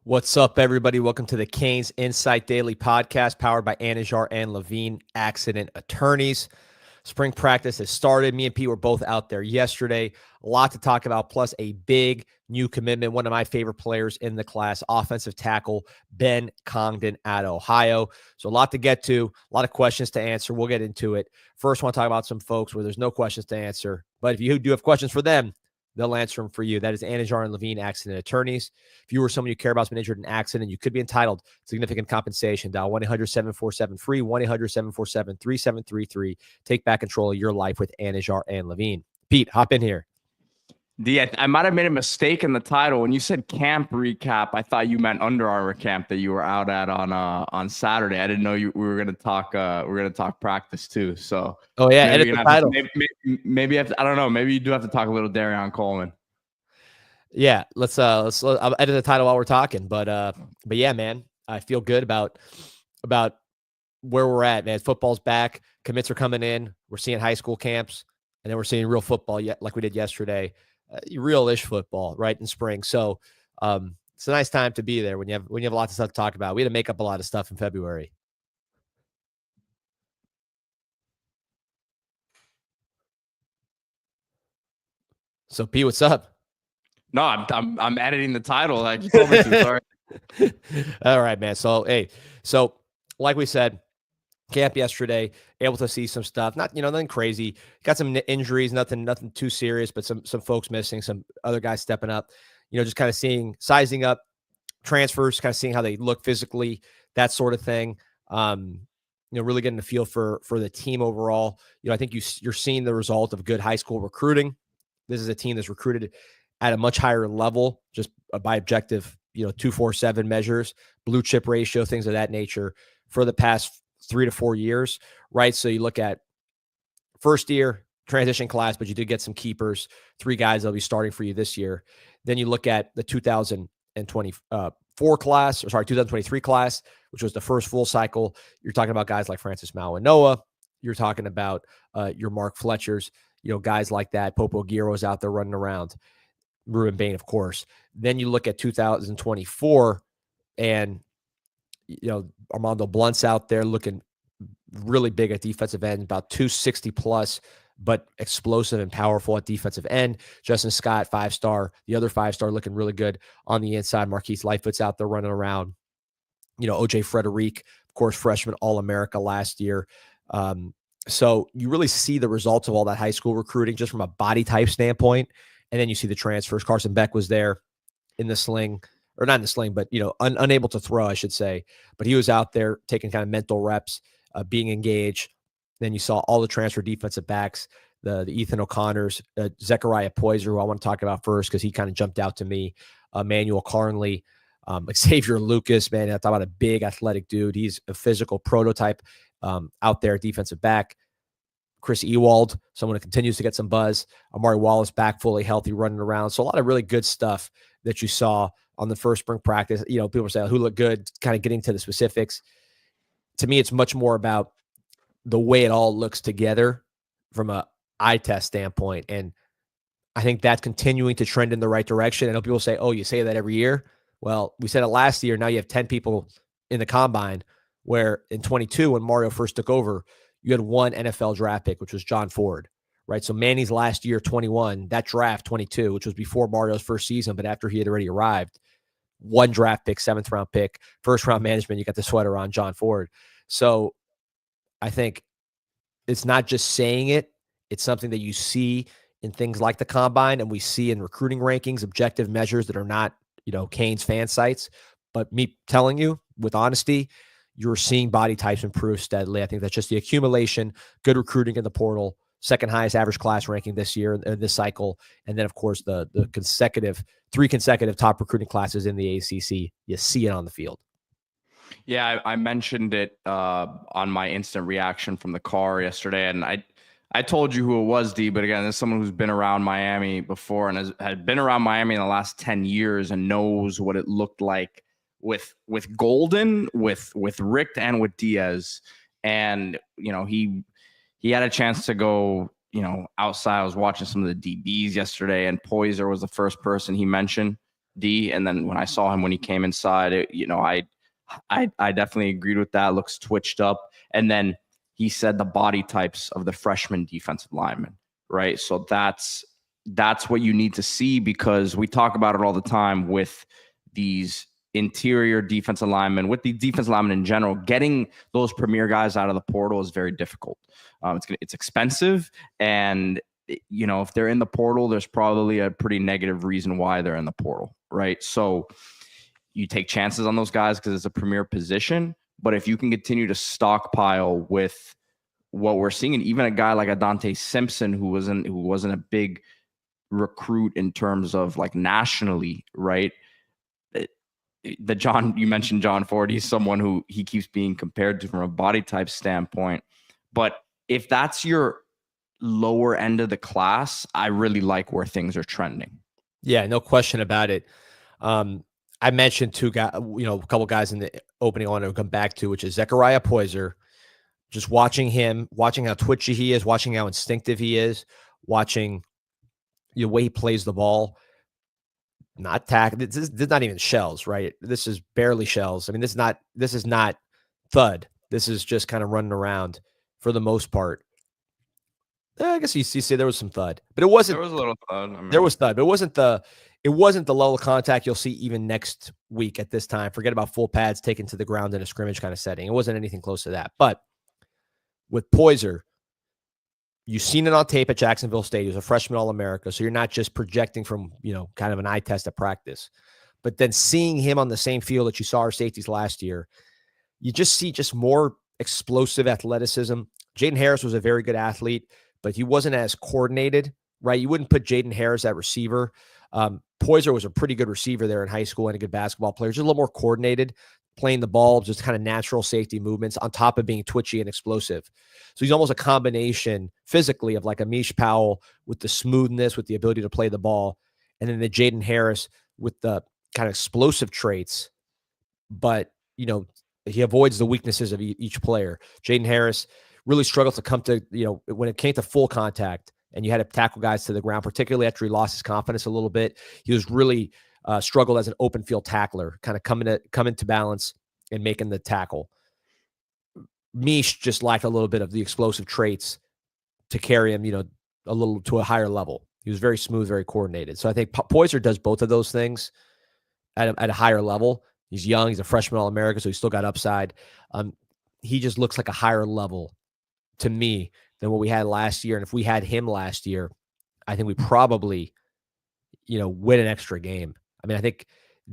What's up, everybody? Welcome to the Canes Insight Daily Podcast, powered by Anajar and Levine Accident Attorneys. Spring practice has started. Me and Pete were both out there yesterday. A lot to talk about, plus a big new commitment. One of my favorite players in the class, offensive tackle Ben Congdon out of Ohio. So a lot to get to, a lot of questions to answer. We'll get into it. First, I want to talk about some folks where there's no questions to answer. But if you do have questions for them, they'll answer them for you. That is Anajar and Levine Accident Attorneys. If you or someone you care about has been injured in an accident, you could be entitled to significant compensation. Dial 1-800-747-FREE, 1-800-747-3733. Take back control of your life with Anajar and Levine. Pete, hop in here. I might have made a mistake in the title. When you said camp recap, I thought you meant Under Armour camp that you were out at on Saturday. I didn't know we were gonna talk practice too. So Edit the title. Maybe I don't know. Maybe you do have to talk a little Darion Coleman. Yeah, let's I'll edit the title while we're talking. But yeah, man, I feel good about where we're at, man. Football's back. Commits are coming in. We're seeing high school camps, and then we're seeing real football like we did yesterday. Real-ish football, right, in spring. So it's a nice time to be there when you have lots of stuff to talk about. We had to make up a lot of stuff in February. So P, what's up? No, I'm editing the title. Like you told me to. Sorry. All right, man. So so like we said, camp yesterday, able to see some stuff. Not nothing crazy. Got some injuries, nothing too serious, but some folks missing, some other guys stepping up. Just kind of sizing up transfers, kind of seeing how they look physically, that sort of thing. Really getting a feel for the team overall. I think you're seeing the result of good high school recruiting. This is a team that's recruited at a much higher level, just by objective, 247 measures, blue chip ratio, things of that nature for the past 3 to 4 years, right? So you look at first year transition class, but you did get some keepers, 3 guys that'll be starting for you this year. Then you look at the 2023 class, which was the first full cycle. You're talking about guys like Francis Mawanoa. You're talking about your Mark Fletchers, guys like that. Popo Giro's out there running around. Ruben Bain, of course. Then you look at 2024 and, Armando Blunt's out there looking really big at defensive end, about 260 plus, but explosive and powerful at defensive end. Justin Scott, 5-star. The other 5-star looking really good on the inside. Marquise Lightfoot's out there running around. OJ Frederic, of course, freshman All-America last year. So you really see the results of all that high school recruiting just from a body type standpoint. And then you see the transfers. Carson Beck was there in the sling, or not in the sling, but, unable to throw, I should say. But he was out there taking kind of mental reps, being engaged. Then you saw all the transfer defensive backs, the Ethan O'Connors, Zechariah Poyser, who I want to talk about first because he kind of jumped out to me, Manuel Carnley, Xavier Lucas, man, I talk about a big athletic dude. He's a physical prototype out there, defensive back. Chris Ewald, someone who continues to get some buzz. Amari Wallace back fully healthy, running around. So a lot of really good stuff that you saw on the first spring practice. People say who looked good, kind of getting to the specifics. To me, it's much more about the way it all looks together from a eye test standpoint. And I think that's continuing to trend in the right direction. I know people say, oh, you say that every year. Well, we said it last year. Now you have 10 people in the combine, where in 22, when Mario first took over, you had 1 NFL draft pick, which was John Ford, right? So Manny's last year, 21, that draft, 22, which was before Mario's first season, but after he had already arrived, 1 draft pick, 7th round pick, 1st round management, you got the sweater on, John Ford. So I think it's not just saying it, it's something that you see in things like the combine, and we see in recruiting rankings, objective measures that are not, Canes fan sites. But me telling you with honesty, you're seeing body types improve steadily. I think that's just the accumulation, good recruiting in the portal, 2nd highest average class ranking this year, this cycle. And then, of course, the 3 consecutive top recruiting classes in the ACC. You see it on the field. Yeah, I mentioned it on my instant reaction from the car yesterday. And I told you who it was, D, but again, there's someone who's been around Miami before and had been around Miami in the last 10 years and knows what it looked like with Golden, with Richt, and with Diaz. And, he had a chance to go, outside. I was watching some of the DBs yesterday, and Poyser was the first person he mentioned. D. And then when I saw him when he came inside, I definitely agreed with that. Looks twitched up. And then he said the body types of the freshman defensive linemen, right? So that's what you need to see, because we talk about it all the time with these interior defensive linemen, with the defensive linemen in general. Getting those premier guys out of the portal is very difficult. It's expensive, and if they're in the portal, there's probably a pretty negative reason why they're in the portal, right? So you take chances on those guys because it's a premier position. But if you can continue to stockpile with what we're seeing, and even a guy like a Dante Simpson, who wasn't a big recruit in terms of like nationally, right? You mentioned John Ford. He's someone who he keeps being compared to from a body type standpoint. But if that's your lower end of the class, I really like where things are trending. Yeah, no question about it. I mentioned two guys, a couple guys in the opening I want to come back to, which is Zechariah Poyser. Just watching him, watching how twitchy he is, watching how instinctive he is, watching the way he plays the ball. Not tack. This is not even shells, right? This is barely shells. I mean, this is not thud. This is just kind of running around for the most part. I guess you see there was some thud, but it wasn't. There was a little thud. There was thud, but it wasn't the level of contact you'll see even next week at this time. Forget about full pads taken to the ground in a scrimmage kind of setting. It wasn't anything close to that. But with Poyser, you've seen it on tape at Jacksonville State. He was a freshman All-America, so you're not just projecting from, kind of an eye test at practice. But then seeing him on the same field that you saw our safeties last year, you just see more explosive athleticism. Jaden Harris was a very good athlete, but he wasn't as coordinated, right? You wouldn't put Jaden Harris at receiver. Poyser was a pretty good receiver there in high school and a good basketball player. Just a little more coordinated, playing the ball, just kind of natural safety movements on top of being twitchy and explosive. So he's almost a combination physically of like a Mish Powell with the smoothness, with the ability to play the ball, and then the Jaden Harris with the kind of explosive traits. But, he avoids the weaknesses of each player. Jaden Harris really struggled to come to, when it came to full contact and you had to tackle guys to the ground, particularly after he lost his confidence a little bit. He was really struggled as an open field tackler, kind of coming to balance and making the tackle. Mish just lacked a little bit of the explosive traits to carry him, a little to a higher level. He was very smooth, very coordinated. So I think Poyser does both of those things at a higher level. He's young. He's a freshman All-America, so he's still got upside. He just looks like a higher level to me than what we had last year. And if we had him last year, I think we probably, win an extra game. I mean, I think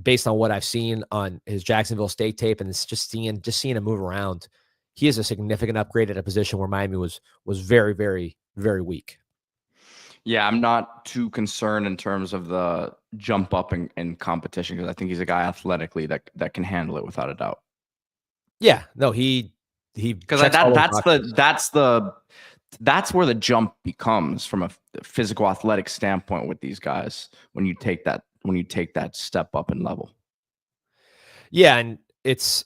based on what I've seen on his Jacksonville State tape and it's just seeing him move around, he is a significant upgrade at a position where Miami was very, very, very weak. Yeah, I'm not too concerned in terms of the jump up in competition, because I think he's a guy athletically that can handle it without a doubt. Yeah, no, he because that's where the jump becomes from a physical athletic standpoint with these guys when you take that step up in level. Yeah, and it's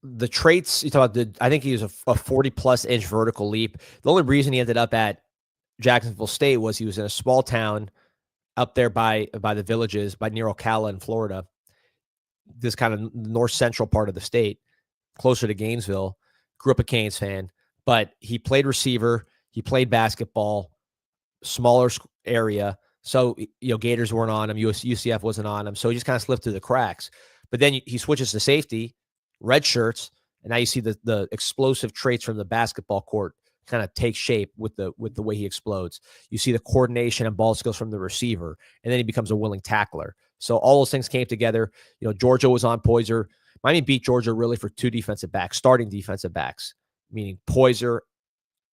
the traits you talk about. I think he was a 40+ inch vertical leap. The only reason he ended up at Jacksonville State was he was in a small town up there by the villages, by near Ocala in Florida, this kind of north central part of the state, closer to Gainesville. Grew up a Canes fan, but he played receiver, he played basketball, smaller area. So, Gators weren't on him, UCF wasn't on him. So he just kind of slipped through the cracks. But then he switches to safety, red shirts, and now you see the explosive traits from the basketball court kind of take shape with the way he explodes. You see the coordination and ball skills from the receiver, and then he becomes a willing tackler. So all those things came together. Georgia was on Poyser. Miami beat Georgia really for two defensive backs, starting defensive backs, meaning Poyser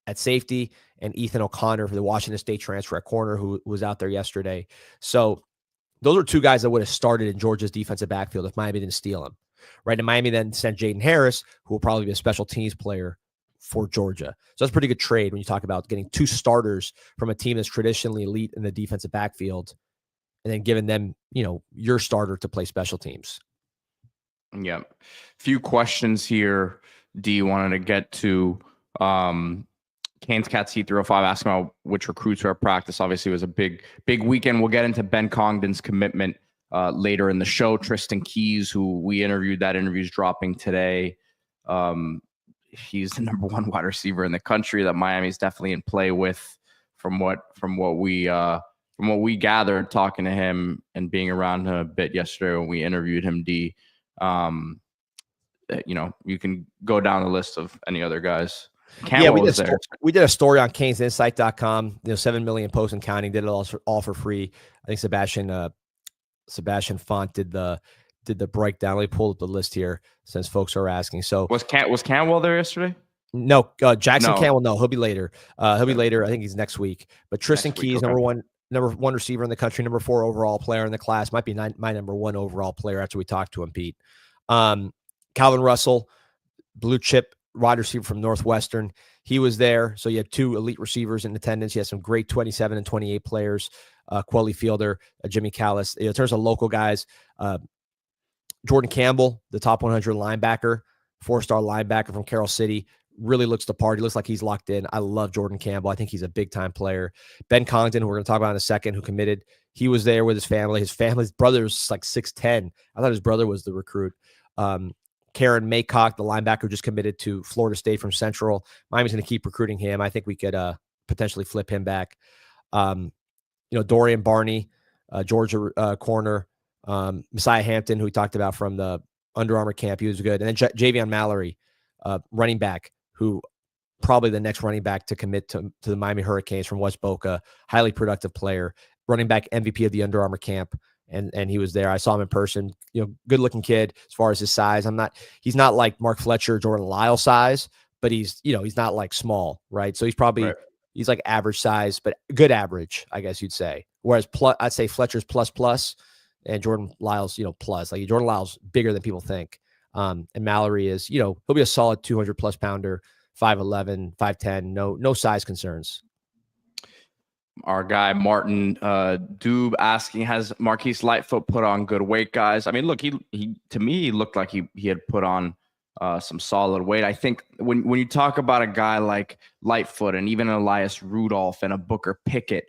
at safety and Ethan O'Connor for the Washington State transfer at corner who was out there yesterday. So those are two guys that would have started in Georgia's defensive backfield if Miami didn't steal him. Right, and Miami then sent Jaden Harris, who will probably be a special teams player for Georgia. So that's a pretty good trade when you talk about getting two starters from a team that's traditionally elite in the defensive backfield and then giving them, your starter to play special teams. Yeah. Few questions here. D wanted to get to Canes Cats Heat 305 asking about which recruits are at practice. Obviously, it was a big weekend. We'll get into Ben Congdon's commitment later in the show. Tristan Keys, who we interviewed, that interview's dropping today. He's the number one wide receiver in the country that Miami's definitely in play with, from what we gathered talking to him and being around him a bit yesterday when we interviewed him. D, you can go down the list of any other guys. Cantwell, we did a story on CanesInsight.com. 7 million posts and counting. Did it all for free. I think Sebastian Font did the breakdown. Let me pull up the list here since folks are asking. So was Cantwell there yesterday? No, Jackson Cantwell. No, he'll be later. He'll be later. I think he's next week. But Tristan Keys, okay. number one receiver in the country, number 4 overall player in the class. Might be my number 1 overall player after we talked to him, Pete. Calvin Russell, blue chip wide receiver from Northwestern. He was there. So you had 2 elite receivers in attendance. You had some great 27 and 28 players. Quelly Fielder, Jimmy Callis. In terms of local guys, Jordan Campbell, the top 100 linebacker, 4-star linebacker from Carroll City, really looks the part. He looks like he's locked in. I love Jordan Campbell. I think he's a big-time player. Ben Congdon, who we're going to talk about in a second, who committed. He was there with his family. His brother's like 6'10". I thought his brother was the recruit. Karen Maycock, the linebacker, just committed to Florida State from Central. Miami's going to keep recruiting him. I think we could potentially flip him back. Dorian Barney, Georgia corner. Messiah Hampton, who we talked about from the Under Armour camp. He was good. And then Javion Mallory, running back, who probably the next running back to commit to the Miami Hurricanes from West Boca. Highly productive player. Running back MVP of the Under Armour camp. And he was there. I saw him in person. Good looking kid as far as his size. He's not like Mark Fletcher, Jordan Lyle size, but he's not like small, right? So he's probably he's like average size, but good average, I guess you'd say. Whereas I'd say Fletcher's plus, and Jordan Lyle's plus. Like Jordan Lyle's bigger than people think. And Mallory is he'll be a solid 200+ pounder, 5'11", 5'10", no size concerns. Our guy Martin Doob asking, has Marquise Lightfoot put on good weight, guys? I mean, look, he to me he looked like he had put on some solid weight. I think when you talk about a guy like Lightfoot and even Elias Rudolph and a Booker Pickett,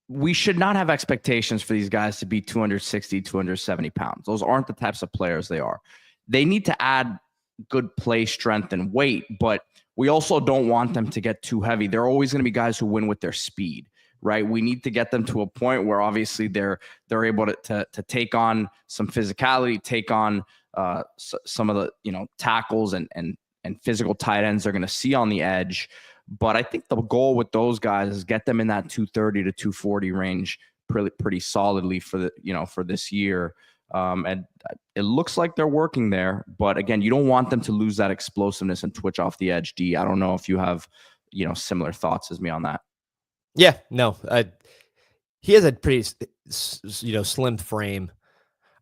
we should not have expectations for these guys to be 260, 270 pounds. Those aren't the types of players they are. They need to add good play strength and weight, but we also don't want them to get too heavy. They're always going to be guys who win with their speed, right? We need to get them to a point where obviously they're able to take on some physicality, take on some of the tackles and physical tight ends they're going to see on the edge. But I think the goal with those guys is get them in that 230 to 240 range pretty solidly for this year. And it looks like they're working there, but again, you don't want them to lose that explosiveness and twitch off the edge. D, I don't know if you have, similar thoughts as me on that. Yeah, no, he has a pretty, slim frame.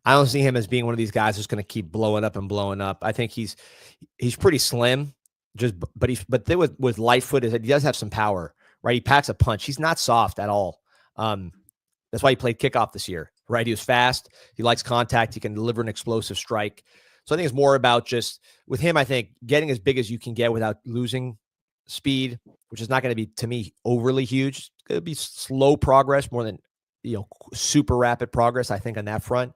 I don't see him as being one of these guys who's going to keep blowing up and blowing up. I think he's pretty slim, but with Lightfoot is that he does have some power, right? He packs a punch. He's not soft at all. That's why he played kickoff this year, right? He was fast. He likes contact. He can deliver an explosive strike. So I think it's more about just with him, I think getting as big as you can get without losing speed, which is not going to be, to me, overly huge. It's going to be slow progress more than, super rapid progress, I think, on that front.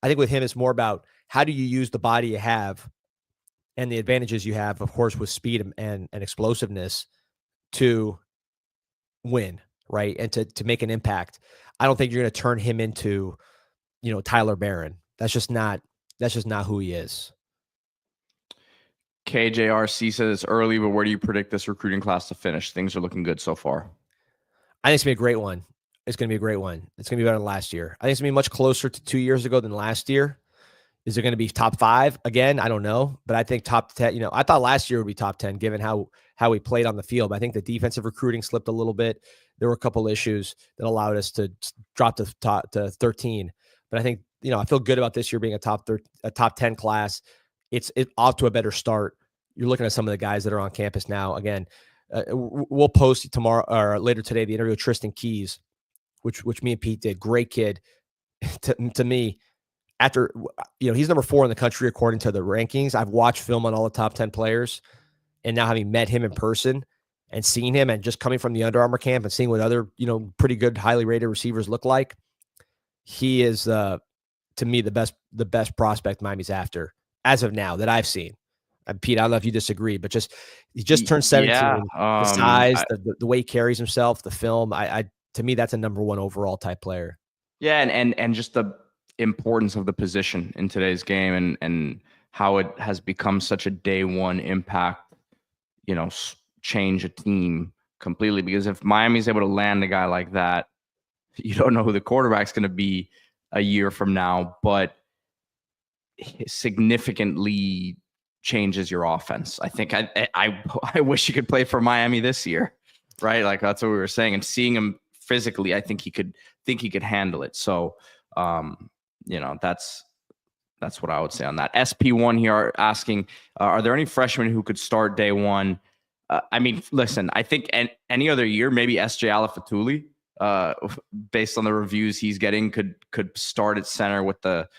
I think with him, it's more about how do you use the body you have and the advantages you have, of course, with speed and explosiveness to win, right? And to make an impact. I don't think you're going to turn him into, Tyler Barron. That's just not who he is. KJRC says it's early, but where do you predict this recruiting class to finish? Things are looking good so far. I think it's going to be a great one. It's going to be a great one. It's going to be better than last year. I think it's going to be much closer to 2 years ago than last year. Is it going to be top 5 again? I don't know, but I think top 10. I thought last year would be top 10 given how we played on the field. But I think the defensive recruiting slipped a little bit. There were a couple issues that allowed us to drop to 13. But I think I feel good about this year being a top 10 class. It's off to a better start. You're looking at some of the guys that are on campus now. Again, we'll post tomorrow or later today the interview with Tristan Keys, which me and Pete did. Great kid to me. After he's number 4 in the country according to the rankings. I've watched film on all the top 10 players, and now having met him in person and seen him, and just coming from the Under Armour camp and seeing what other pretty good, highly rated receivers look like, he is to me the best prospect Miami's after as of now that I've seen. Pete, I don't know if you disagree, but he just turned 17. Yeah. The size, the way he carries himself, the film. To me, that's a number one overall type player. Yeah, and just the importance of the position in today's game, and how it has become such a day one impact, change a team completely. Because if Miami's able to land a guy like that, you don't know who the quarterback's going to be a year from now, but significantly changes your offense. I think I wish he could play for Miami this year, right? Like that's what we were saying. And seeing him physically, I think he could handle it. So, that's what I would say on that. SP1 here are asking, are there any freshmen who could start day one? I mean, listen, I think any other year, maybe SJ Alafatuli, based on the reviews he's getting, could start at center with the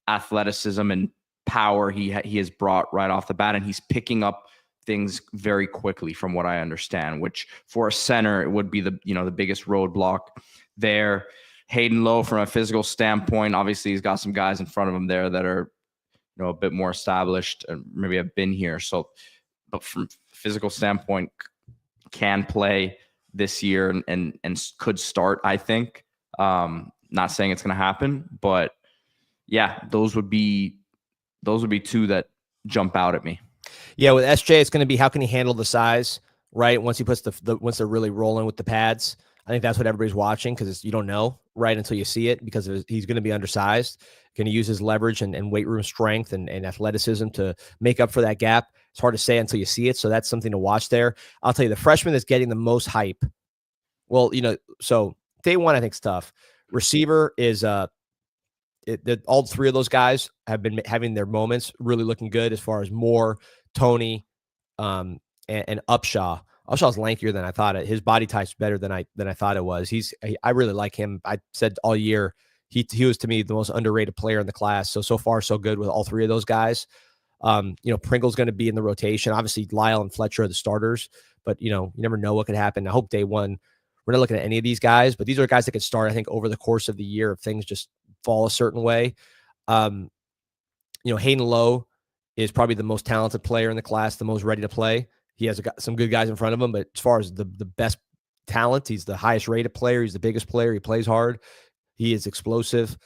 athleticism and power he has brought right off the bat, and he's picking up things very quickly from what I understand, which for a center it would be the biggest roadblock there. Hayden Lowe, from a physical standpoint, obviously he's got some guys in front of him there that are a bit more established and maybe have been here. So, but from physical standpoint, can play this year and could start, I think. Not saying it's going to happen, but yeah, those would be two that jump out at me. Yeah, with SJ, it's going to be how can he handle the size, right? Once he puts once they're really rolling with the pads. I think that's what everybody's watching, because you don't know right until you see it, because he's going to be undersized. Going to use his leverage and weight room strength and athleticism to make up for that gap. It's hard to say until you see it, so that's something to watch there. I'll tell you, the freshman that's getting the most hype. Well, so day one I think is tough. Receiver is all three of those guys have been having their moments, really looking good as far as Moore, Tony, and Upshaw. Upshaw's lankier than I thought. His body type's better than I thought it was. I really like him. I said all year he was, to me, the most underrated player in the class. So far so good with all three of those guys. Pringle's going to be in the rotation. Obviously, Lyle and Fletcher are the starters, but you never know what could happen. I hope day one we're not looking at any of these guys, but these are guys that could start, I think, over the course of the year if things just fall a certain way. Hayden Lowe is probably the most talented player in the class, the most ready to play. He has some good guys in front of him, but as far as the best talent, he's the highest rated player. He's the biggest player. He plays hard. He is explosive.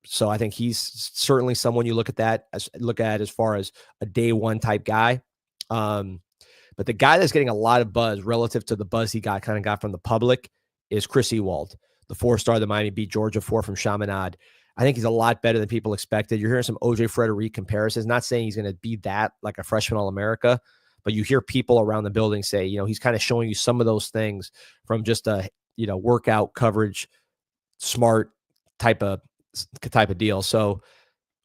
So I think he's certainly someone you look at as far as a day one type guy. But the guy that's getting a lot of buzz relative to the buzz he got from the public is Chris Ewald, the 4-star that Miami beat Georgia for from Chaminade. I think he's a lot better than people expected. You're hearing some OJ Frederick comparisons. Not saying he's going to be that like a freshman All-America, but you hear people around the building say, he's kind of showing you some of those things from just a, workout coverage, smart type of deal. So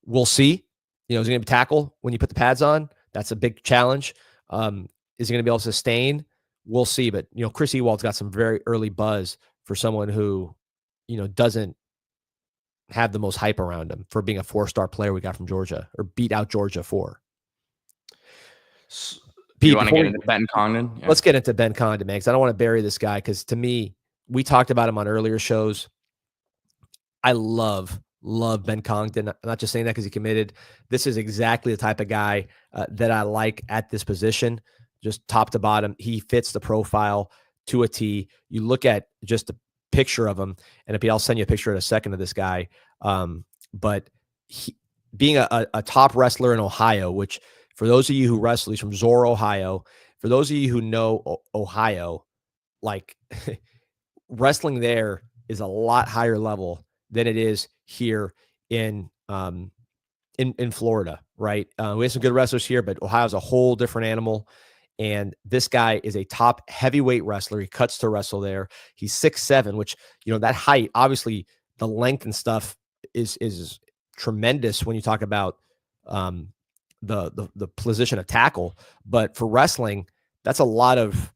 we'll see. Is he going to tackle when you put the pads on? That's a big challenge. Is he going to be able to sustain? We'll see. But, Chris Ewald's got some very early buzz for someone who, doesn't have the most hype around him for being a 4-star player we got from Georgia, or beat out Georgia for. Do you want to get into Ben Congdon? Yeah. Let's get into Ben Congdon, man, because I don't want to bury this guy, because to me, we talked about him on earlier shows. I love Ben Congdon. I'm not just saying that because he committed. This is exactly the type of guy that I like at this position, just top to bottom. He fits the profile to a T. You look at just a picture of him, and I'll send you a picture in a second of this guy. But being a top wrestler in Ohio, which for those of you who wrestle, he's from Zora, Ohio. For those of you who know Ohio, like wrestling there is a lot higher level than it is here in Florida, right? We have some good wrestlers here, but Ohio's a whole different animal. And this guy is a top heavyweight wrestler. He cuts to wrestle there. He's 6'7", which, that height, obviously the length and stuff is tremendous when you talk about the position of tackle. But for wrestling, that's a lot of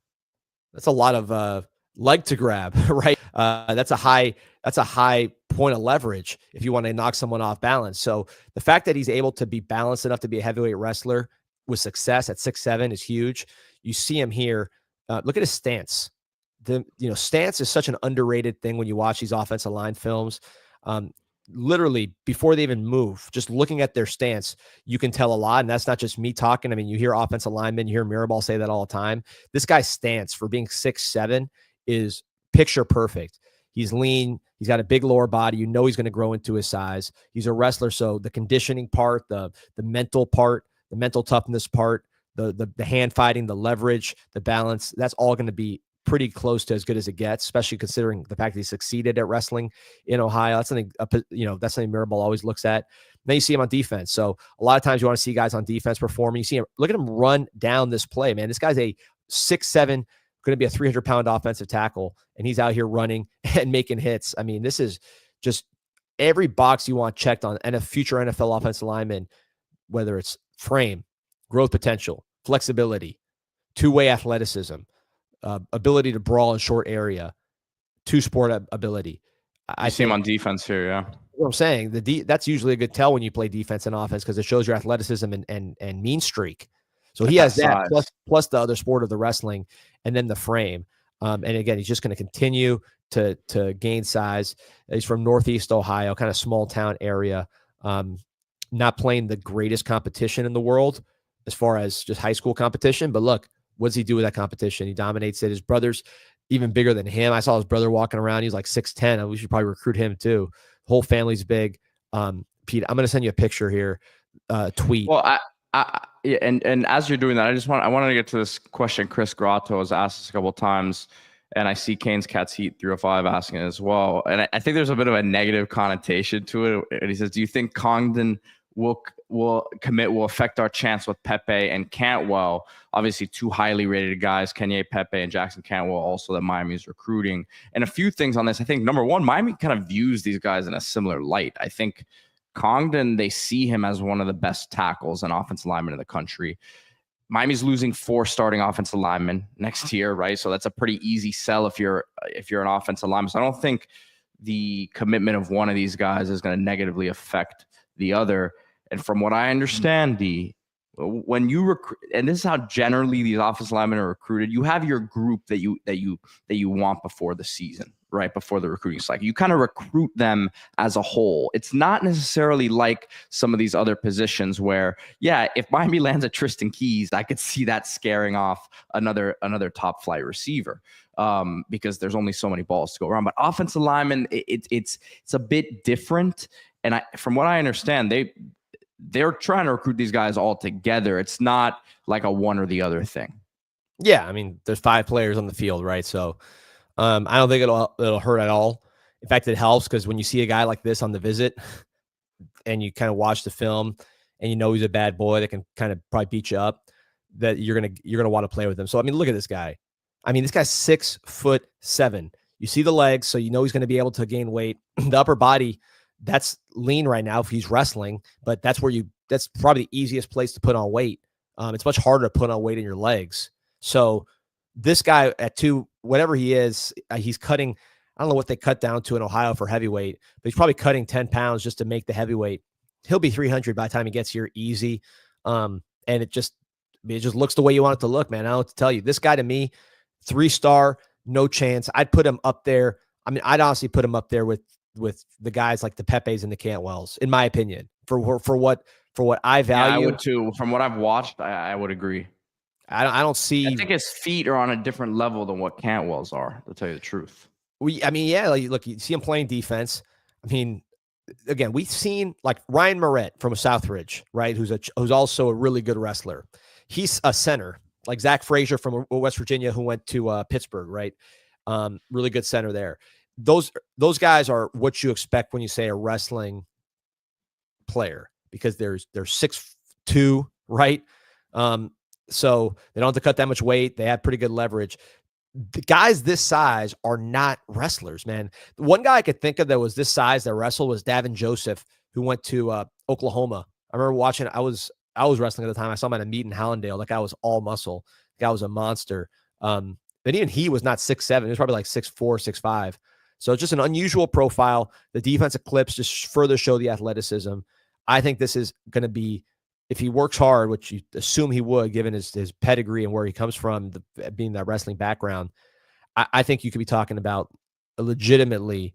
leg to grab, right? That's a high point of leverage if you want to knock someone off balance. So the fact that he's able to be balanced enough to be a heavyweight wrestler with success at 6'7" is huge. You see him here. Look at his stance. Stance is such an underrated thing when you watch these offensive line films. Literally before they even move, just looking at their stance, you can tell a lot. And that's not just me talking. I mean, you hear offensive linemen, you hear Mirabal say that all the time. This guy's stance for being 6'7" is picture perfect. He's lean. He's got a big lower body. You know he's going to grow into his size. He's a wrestler. So the conditioning part, the mental part, the mental toughness part, the hand fighting, the leverage, the balance, that's all going to be pretty close to as good as it gets, especially considering the fact that he succeeded at wrestling in Ohio. That's something, that's something Mirabal always looks at. Then you see him on defense. So a lot of times you want to see guys on defense performing. You see him, look at him run down this play, man. This guy's a 6'7", going to be a 300-pound offensive tackle, and he's out here running and making hits. I mean, this is just every box you want checked on and a future NFL offensive lineman, whether it's frame, growth potential, flexibility, two-way athleticism, ability to brawl in short area, two-sport ability. I see him on defense here, yeah. What I'm saying, that's usually a good tell when you play defense and offense because it shows your athleticism and mean streak. So he has that plus the other sport of the wrestling and then the frame. And again, he's just going to continue to gain size. He's from Northeast Ohio, kind of small town area. Not playing the greatest competition in the world as far as just high school competition. But look, what does he do with that competition? He dominates it. His brother's even bigger than him. I saw his brother walking around. He's like 6'10". We should probably recruit him too. The whole family's big. Pete, I'm going to send you a picture here. Tweet. Well, and as you're doing that, I wanted to get to this question Chris Grotto has asked us a couple of times, and I see Kane's Cats Heat 305 asking it as well. And I think there's a bit of a negative connotation to it. And he says, do you think Congdon will affect our chance with Pepe and Cantwell? Obviously, two highly rated guys, Kenye Pepe and Jackson Cantwell, also that Miami's recruiting. And a few things on this. I think, number one, Miami kind of views these guys in a similar light. I think Congdon, they see him as one of the best tackles and offensive linemen in the country. Miami's losing 4 starting offensive linemen next year, right? So that's a pretty easy sell if you're an offensive lineman. So I don't think the commitment of one of these guys is going to negatively affect the other. And from what I understand, when you recruit, and this is how generally these offensive linemen are recruited, you have your group that you want before the season, right? Before the recruiting cycle, you kind of recruit them as a whole. It's not necessarily like some of these other positions where, yeah, if Miami lands a Tristan Keys, I could see that scaring off another top flight receiver, because there's only so many balls to go around. But offensive linemen, it's a bit different. And from what I understand, they're trying to recruit these guys all together. It's not like a one or the other thing. Yeah, I mean, there's 5 players on the field, right? So I don't think it'll hurt at all. In fact, it helps because when you see a guy like this on the visit and you kind of watch the film and you know he's a bad boy that can kind of probably beat you up, that you're gonna want to play with him. So I mean, look at this guy. I mean, this guy's 6'7". You see the legs, so you know he's going to be able to gain weight. The upper body, that's lean right now if he's wrestling, but that's probably the easiest place to put on weight. It's much harder to put on weight in your legs. So this guy at 2, whatever he is, he's cutting, I don't know what they cut down to in Ohio for heavyweight, but he's probably cutting 10 pounds just to make the heavyweight. He'll be 300 by the time he gets here easy. And it just looks the way you want it to look, man. I don't know what to tell you. This guy to me, 3-star, no chance. I'd put him up there. I mean, I'd honestly put him up there with the guys like the Pepes and the Cantwells, in my opinion, for what I value. Yeah, I would too. From what I've watched, I would agree. I don't see. I think his feet are on a different level than what Cantwell's are, to tell you the truth. Look, you see him playing defense. I mean, again, we've seen like Ryan Moret from Southridge, right? Who's also a really good wrestler. He's a center, like Zach Frazier from West Virginia, who went to Pittsburgh, right? Really good center there. Those guys are what you expect when you say a wrestling player, because they're 6'2", right? So they don't have to cut that much weight. They have pretty good leverage. The guys this size are not wrestlers, man. One guy I could think of that was this size that wrestled was Davin Joseph, who went to Oklahoma. I remember watching. I was wrestling at the time. I saw him at a meet in Hallandale. That guy was all muscle. The guy was a monster. But even he was not 6'7". He was probably like 6'4", 6'5". So it's just an unusual profile. The defensive clips just further show the athleticism. I think this is going to be, if he works hard, which you assume he would, given his pedigree and where he comes from, being that wrestling background, I think you could be talking about a legitimately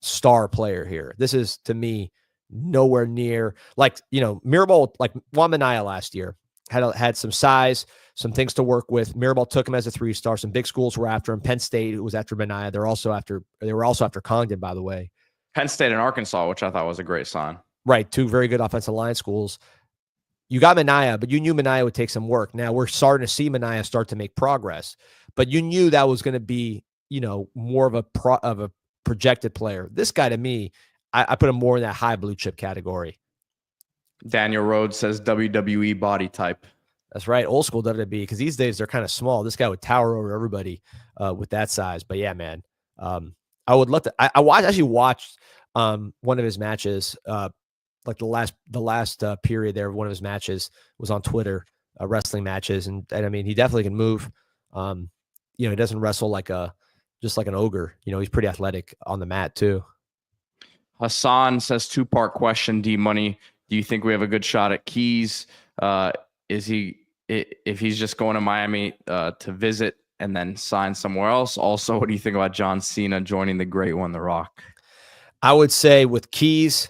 star player here. This is, to me, nowhere near, like, Mirabal, like Juan Minaya last year had some size, some things to work with. Mirabal took him as a 3-star. Some big schools were after him. Penn State, who was after Minaya. They were also after Congdon, by the way. Penn State and Arkansas, which I thought was a great sign. Right. 2 very good offensive line schools. You got Minaya, but you knew Minaya would take some work. Now we're starting to see Minaya start to make progress, but you knew that was going to be, more of a projected player. This guy, to me, I put him more in that high blue chip category. Daniel Rhodes says WWE body type. That's right. Old school WWE, because these days they're kind of small. This guy would tower over everybody with that size. But yeah, man, I would love to. I actually watched one of his matches, like the last period there. One of his matches was on Twitter, wrestling matches, and I mean, he definitely can move. He doesn't wrestle just like an ogre. He's pretty athletic on the mat too. Hassan says 2-part question. D Money, do you think we have a good shot at Keys? If he's just going to Miami to visit and then sign somewhere else? Also, what do you think about John Cena joining the great one, The Rock? I would say with Keys,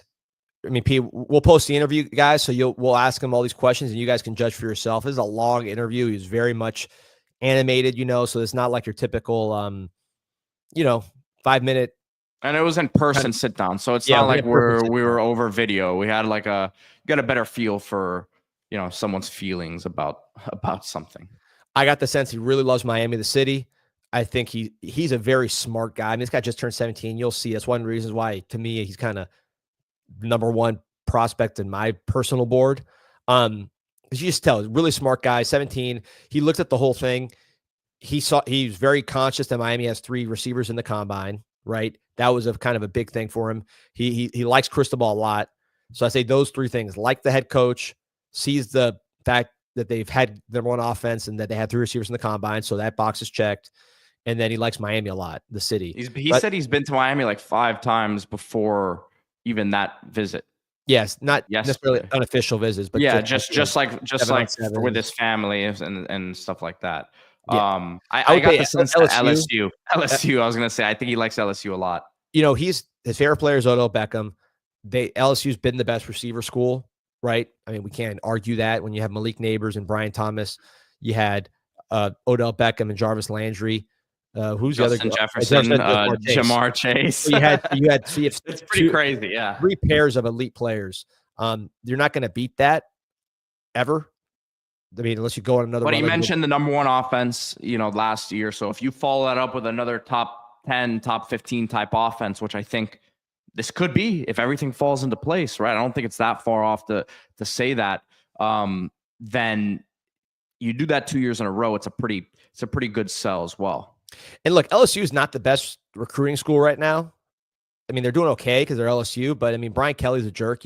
I mean, we'll post the interview, guys, so we'll ask him all these questions, and you guys can judge for yourself. This is a long interview. He's very much animated, so it's not like your typical, 5-minute. And it was in person sit down, so it's not like we were over video. We had got a better feel for someone's feelings about something. I got the sense he really loves Miami, the city. I think he's a very smart guy. I mean, this guy just turned 17. You'll see. That's one of the reasons why, to me, he's kind of number one prospect in my personal board. You just tell, really smart guy, 17. He looked at the whole thing. He's very conscious that Miami has 3 receivers in the combine, right? That was a kind of a big thing for him. He likes Cristobal a lot. So I say those 3 things: like the head coach, sees the fact that they've had their one offense and that they had 3 receivers in the combine. So that box is checked. And then he likes Miami a lot, the city. He said he's been to Miami like 5 times before even that visit. Yes, not necessarily unofficial visits, but yeah, just like with his family and stuff like that. Yeah. I got the sense that LSU. I was gonna say, I think he likes LSU a lot. His favorite player is Odell Beckham. LSU's been the best receiver school, right? I mean, we can't argue that. When you have Malik Neighbors and Brian Thomas, you had Odell Beckham and Jarvis Landry. Who's Justin the other? Jefferson, Jamar Chase. So you have it's pretty crazy. Yeah, 3 pairs of elite players. You're not going to beat that ever. I mean, unless you go on another. But he mentioned the number 1 offense, last year. So if you follow that up with another top 10, top 15 type offense, which I think this could be if everything falls into place, right? I don't think it's that far off to say that. Then you do that 2 years in a row. It's a pretty good sell as well. And look, LSU is not the best recruiting school right now. I mean, they're doing okay because they're LSU, but I mean, Brian Kelly's a jerk,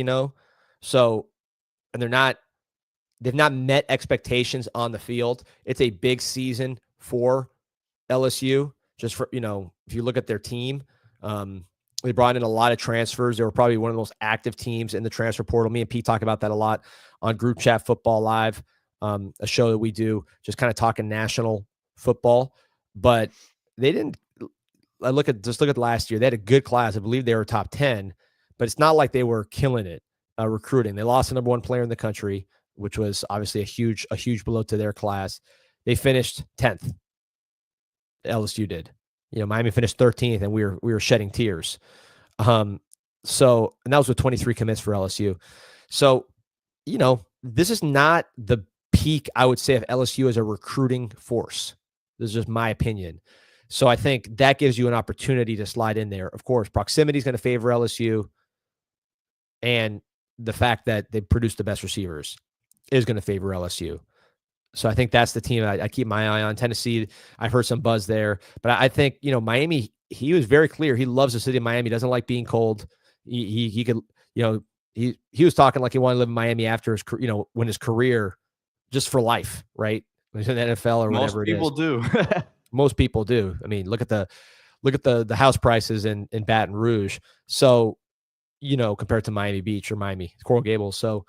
So, and they've not met expectations on the field. It's a big season for LSU. Just for, if you look at their team, they brought in a lot of transfers. They were probably one of the most active teams in the transfer portal. Me and Pete talk about that a lot on Group Chat Football Live, a show that we do, just kind of talking national football. But they didn't. Look at last year. They had a good class. I believe they were top 10, but it's not like they were killing it recruiting. They lost the number 1 player in the country, which was obviously a huge blow to their class. They finished 10th. LSU did. Miami finished 13th, and we were shedding tears. So, and that was with 23 commits for LSU. So, this is not the peak, I would say, of LSU as a recruiting force. This is just my opinion. So I think that gives you an opportunity to slide in there. Of course, proximity is going to favor LSU, and the fact that they produce the best receivers is going to favor LSU. So I think that's the team I keep my eye on. Tennessee, I've heard some buzz there, but I think, Miami, he was very clear. He loves the city of Miami, doesn't like being cold. He could, he was talking like he wanted to live in Miami after his, when his career, just for life, right? When he's in the NFL or whatever it is. Most people do. Most people do. I mean, look at the house prices in Baton Rouge. So, compared to Miami Beach or Miami, Coral Gables. So,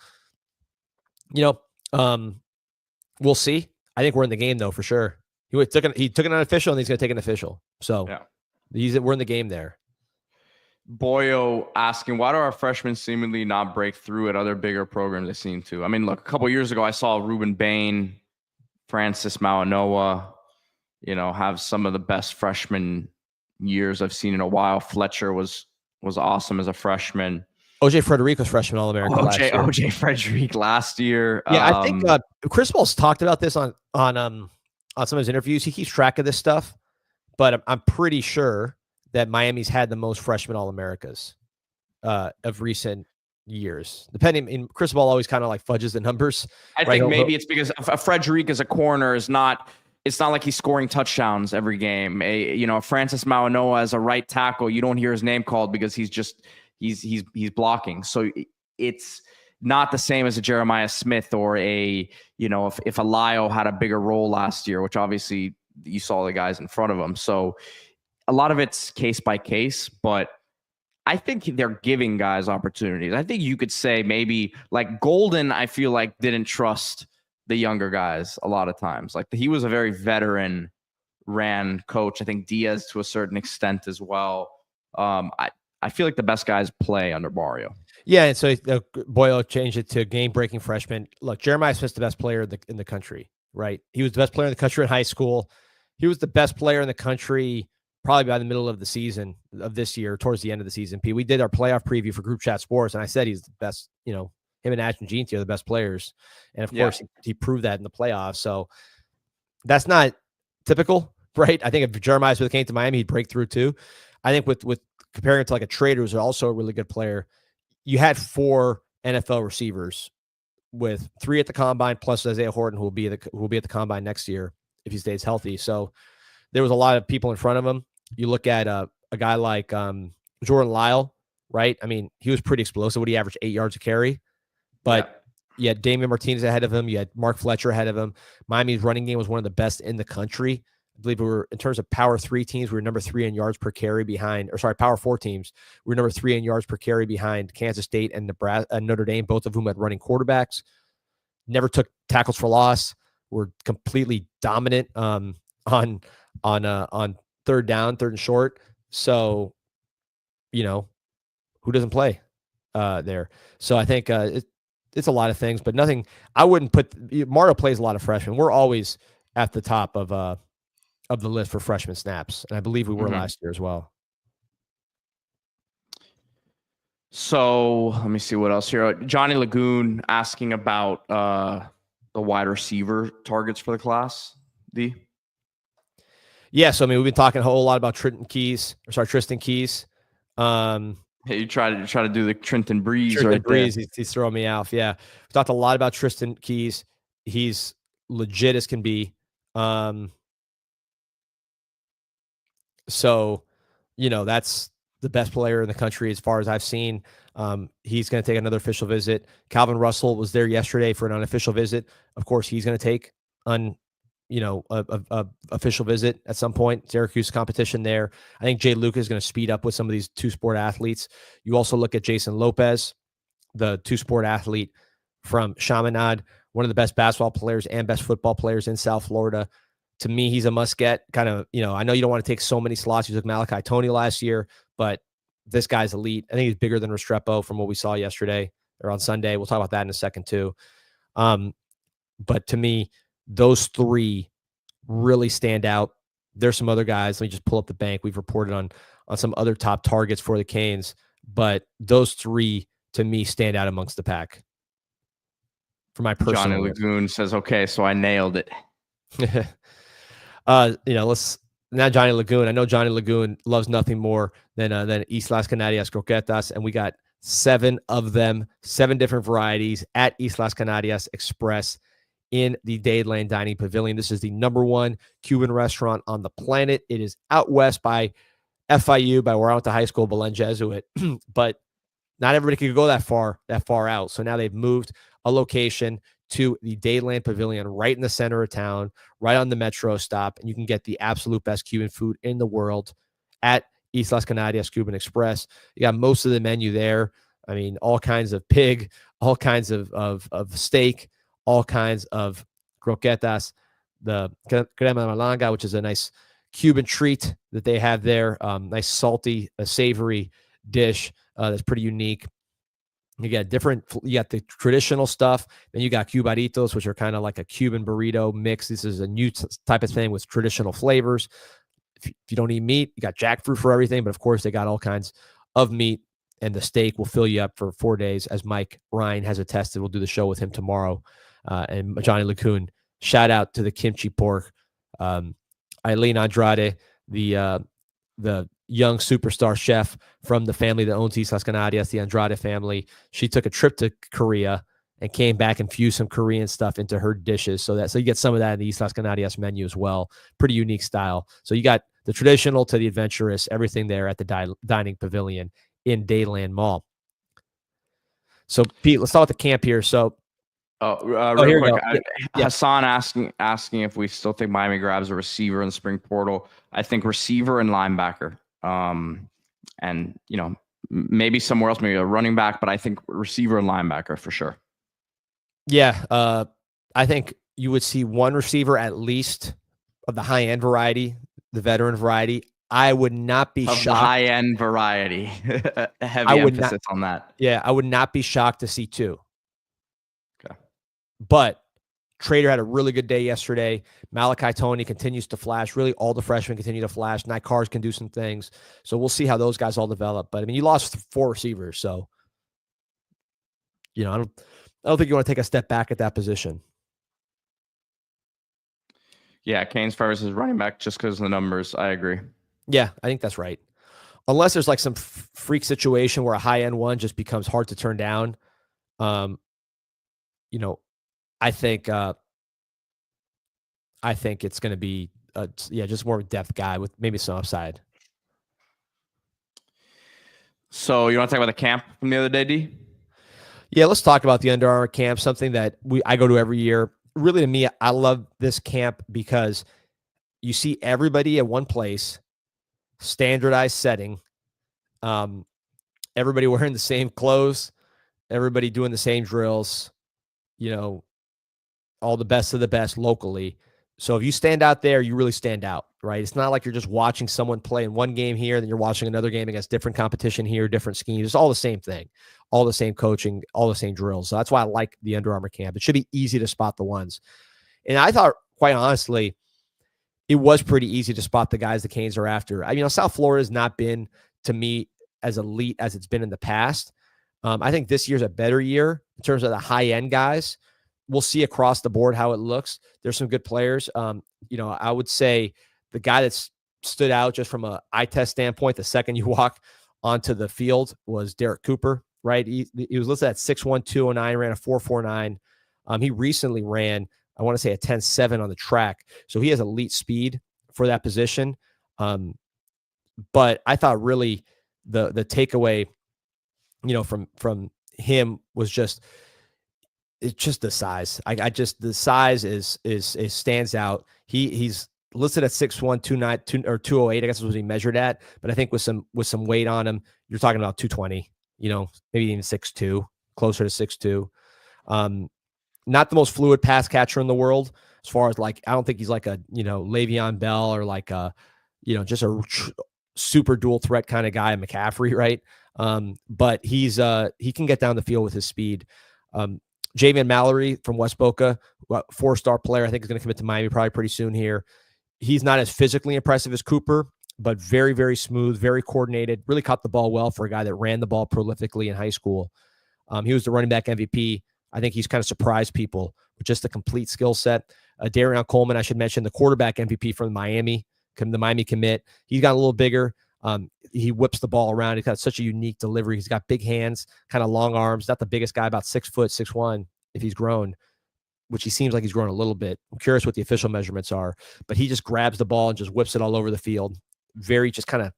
we'll see. I think we're in the game though, for sure. He took an unofficial and he's going to take an official. So we're in the game there. Boyo asking, why do our freshmen seemingly not break through at other bigger programs they seem to? I mean, look, a couple years ago, I saw Ruben Bain, Francis Mauanoa, have some of the best freshman years I've seen in a while. Fletcher was awesome as a freshman. OJ Frederico's freshman All-America last year. OJ Frederick last year. Yeah, I think Chris Ball's talked about this on some of his interviews. He keeps track of this stuff, but I'm pretty sure that Miami's had the most freshman All-Americas of recent years. Depending, in Chris Ball always kind of like fudges the numbers. I think maybe it's because Frederick as a corner is not. It's not like he's scoring touchdowns every game. Francis Mauanoa as a right tackle, you don't hear his name called because he's blocking. So it's not the same as a Jeremiah Smith or if a Lyle had a bigger role last year, which obviously you saw the guys in front of him. So a lot of it's case by case, but I think they're giving guys opportunities. I think you could say maybe like Golden, I feel like didn't trust the younger guys a lot of times. Like he was a very veteran ran coach. I think Diaz to a certain extent as well. I feel like the best guys play under Mario. Yeah, and so Boyle changed it to game-breaking freshman. Look, Jeremiah Smith's the best player in the country, right? He was the best player in the country in high school. He was the best player in the country probably by the middle of the season of this year, towards the end of the season. We did our playoff preview for Group Chat Sports, and I said he's the best, him and Ashton Jeanty are the best players. And, of course, he proved that in the playoffs. So that's not typical, right? I think if Jeremiah Smith came to Miami, he'd break through too. I think with comparing it to like a Trader, who's also a really good player, you had 4 NFL receivers with 3 at the combine plus Isaiah Horton, who will be at the combine next year if he stays healthy. So there was a lot of people in front of him. You look at a guy like Jordan Lyle, right? I mean, he was pretty explosive. What he averaged 8 yards a carry, but you had Damian Martinez ahead of him. You had Mark Fletcher ahead of him. Miami's running game was one of the best in the country. I believe we were, in terms of power 3 teams, we were number 3 in yards per carry power 4 teams. We were number 3 in yards per carry behind Kansas State and Notre Dame, both of whom had running quarterbacks. Never took tackles for loss. Were completely dominant on third down, third and short. So, who doesn't play there? So I think it's a lot of things, but nothing. I wouldn't put Mario plays a lot of freshmen. We're always at the top of the list for freshman snaps, and I believe we were last year as well. So let me see what else here. Johnny Lagoon asking about the wide receiver targets for the class. D. Yeah, so I mean, we've been talking a whole lot about Tristan Keys. Hey, you try to do the Trenton Breeze Trenton right Breeze, there. He's throwing me off. Yeah, we talked a lot about Tristan Keys. He's legit as can be. So, that's the best player in the country as far as I've seen. He's going to take another official visit. Calvin Russell was there yesterday for an unofficial visit. Of course, he's going to take a official visit at some point. Syracuse competition there. I think Jay Luca is going to speed up with some of these 2-sport athletes. You also look at Jason Lopez, the 2-sport athlete from Chaminade, one of the best basketball players and best football players in South Florida. To me, he's a must get. Kind of, I know you don't want to take so many slots. You took Malachi Toney last year, but this guy's elite. I think he's bigger than Restrepo from what we saw yesterday or on Sunday. We'll talk about that in a second too. But to me, those 3 really stand out. There's some other guys. Let me just pull up the bank. We've reported on some other top targets for the Canes, but those 3 to me stand out amongst the pack. For my personal Johnny Lagoon says, okay, so I nailed it. Let's now Johnny Lagoon. I know Johnny Lagoon loves nothing more than Islas Canarias Croquetas, and we got 7 of them, 7 different varieties at Islas Canarias Express in the Dadeland Dining Pavilion. This is the #1 Cuban restaurant on the planet. It is out west by FIU, by where I went to high school, Belen Jesuit, but not everybody could go that far out. So now they've moved a location to the Dadeland Pavilion right in the center of town, right on the metro stop, and you can get the absolute best Cuban food in the world at Islas Canarias Cuban Express. You got most of the menu there. I mean, all kinds of pig, all kinds of steak, all kinds of croquetas, the crema malanga, which is a nice Cuban treat that they have there. Nice salty, savory dish that's pretty unique. You got the traditional stuff. Then you got cubaritos, which are kind of like a Cuban burrito mix. This is a new type of thing with traditional flavors. If you don't eat meat, you got jackfruit for everything. But of course, they got all kinds of meat. And the steak will fill you up for 4 days, as Mike Ryan has attested. We'll do the show with him tomorrow. And Johnny LeCun, shout out to the kimchi pork. Eileen Andrade, the young superstar chef from the family that owns Islas Canarias, the Andrade family. She took a trip to Korea and came back and fused some Korean stuff into her dishes. So you get some of that in the Islas Canarias menu as well. Pretty unique style. So you got the traditional to the adventurous, everything there at the dining pavilion in Dayland Mall. So Pete, let's start with the camp here. So real quick, Hassan asking if we still think Miami grabs a receiver in the spring portal. I think receiver and linebacker, and maybe somewhere else, maybe a running back, but I think receiver and linebacker for sure. Yeah, I think you would see one receiver at least of the high end variety, the veteran variety. I would not be shocked. The high end variety, heavy emphasis on that. Yeah, I would not be shocked to see two. Okay, but Trader had a really good day yesterday. Malachi Tony continues to flash. Really, all the freshmen continue to flash. Night Cars can do some things. So we'll see how those guys all develop. But I mean, you lost 4 receivers, so I don't think you want to take a step back at that position. Yeah, Canes versus running back just because of the numbers. I agree. Yeah, I think that's right. Unless there's like some freak situation where a high end one just becomes hard to turn down. I think it's going to be just more of a depth guy with maybe some upside. So you want to talk about the camp from the other day, D? Yeah, let's talk about the Under Armour camp, something that I go to every year. Really, to me, I love this camp because you see everybody at one place, standardized setting, everybody wearing the same clothes, everybody doing the same drills, all the best of the best locally. So if you stand out there, you really stand out, right? It's not like you're just watching someone play in one game here, then you're watching another game against different competition here, different schemes. It's all the same thing, all the same coaching, all the same drills. So that's why I like the Under Armour camp. It should be easy to spot the ones. And I thought, quite honestly, it was pretty easy to spot the guys the Canes are after. South Florida has not been, to me, as elite as it's been in the past. I think this year's a better year in terms of the high-end guys. We'll see across the board how it looks. There's some good players. I would say the guy that's stood out just from a eye test standpoint, the second you walk onto the field, was Derek Cooper, right? He was listed at 6'1", 209, ran a 4.49. He recently ran, I want to say, a 10.7 on the track. So he has elite speed for that position. But I thought really the takeaway, from him was just the size. The size is stands out. He's listed at 6'1", 209 or 208. I guess is what he measured at. But I think with some weight on him, you're talking about 220. Maybe even 6'2", closer to 6'2". Not the most fluid pass catcher in the world, as far as I don't think he's like a Le'Veon Bell or like a just a super dual threat kind of guy, McCaffrey, right? But he can get down the field with his speed. Javian Mallory from West Boca, 4-star player, I think is going to commit to Miami probably pretty soon here. He's not as physically impressive as Cooper, but very, very smooth, very coordinated, really caught the ball well for a guy that ran the ball prolifically in high school. He was the running back MVP. I think he's kind of surprised people with just a complete skill set. Darion Coleman, I should mention, the quarterback MVP from Miami, the Miami commit. He's got a little bigger. He whips the ball around. He's got such a unique delivery. He's got big hands, kind of long arms. Not the biggest guy, about 6 foot, 6'1", if he's grown, which he seems like he's grown a little bit. I'm curious what the official measurements are, but he just grabs the ball and just whips it all over the field. Very just kind of,